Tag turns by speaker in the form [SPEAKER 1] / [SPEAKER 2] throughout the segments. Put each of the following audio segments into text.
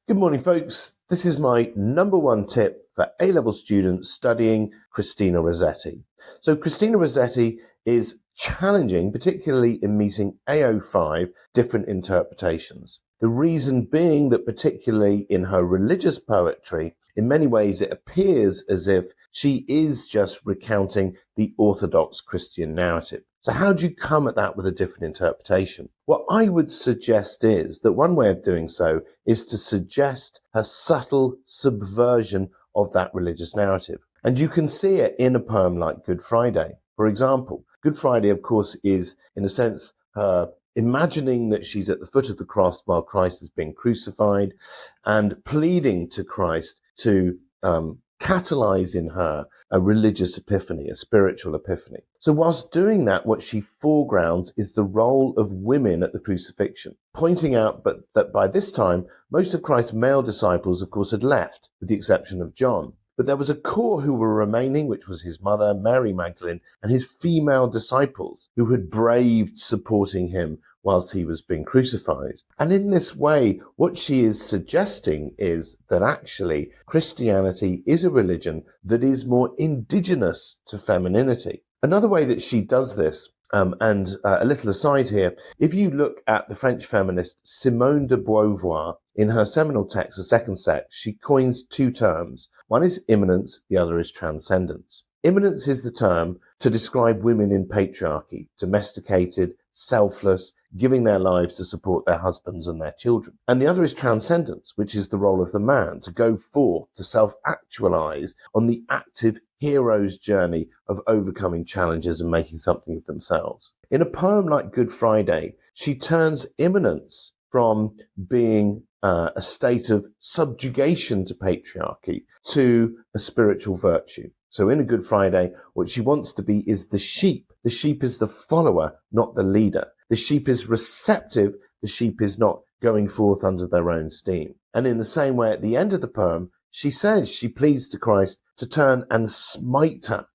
[SPEAKER 1] Good morning, folks. This is my number one tip for A-level students studying Christina Rossetti. So Christina Rossetti is challenging, particularly in meeting AO5, different interpretations. The reason being that particularly in her religious poetry, in many ways it appears as if she is just recounting the orthodox Christian narrative. So how do you come at that with a different interpretation? What I would suggest is that one way of doing so is to suggest a subtle subversion of that religious narrative. And you can see it in a poem like Good Friday. For example, Good Friday, of course, is in a sense her imagining that she's at the foot of the cross while Christ is being crucified and pleading to Christ to catalyze in her a religious epiphany, a spiritual epiphany. So whilst doing that, what she foregrounds is the role of women at the crucifixion, pointing out that by this time, most of Christ's male disciples, of course, had left, with the exception of John. But there was a core who were remaining, which was his mother, Mary Magdalene, and his female disciples who had braved supporting him whilst he was being crucified. And in this way, what she is suggesting is that actually Christianity is a religion that is more indigenous to femininity. Another way that she does this, and a little aside here, if you look at the French feminist Simone de Beauvoir, in her seminal text, The Second Sex, she coins two terms. One is immanence, the other is transcendence. Immanence is the term to describe women in patriarchy, domesticated, selfless, giving their lives to support their husbands and their children. And the other is transcendence, which is the role of the man, to go forth, to self-actualize on the active hero's journey of overcoming challenges and making something of themselves. In a poem like Good Friday, she turns immanence from being a state of subjugation to patriarchy to a spiritual virtue. So in a Good Friday, what she wants to be is the sheep. The sheep is the follower, not the leader. The sheep is receptive. The sheep is not going forth under their own steam. And in the same way, at the end of the poem, she says she pleads to Christ to turn and smite her,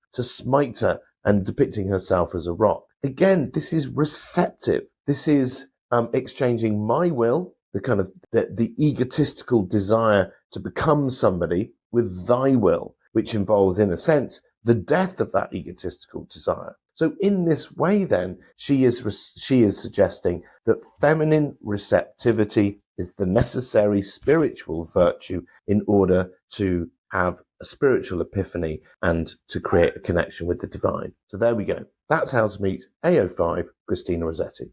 [SPEAKER 1] and depicting herself as a rock. Again, this is receptive. This is exchanging my will, the kind of the egotistical desire to become somebody, with thy will, which involves, in a sense, the death of that egotistical desire. So in this way, then, she is suggesting that feminine receptivity is the necessary spiritual virtue in order to have a spiritual epiphany and to create a connection with the divine. So there we go. That's how to meet AO5 Christina Rossetti.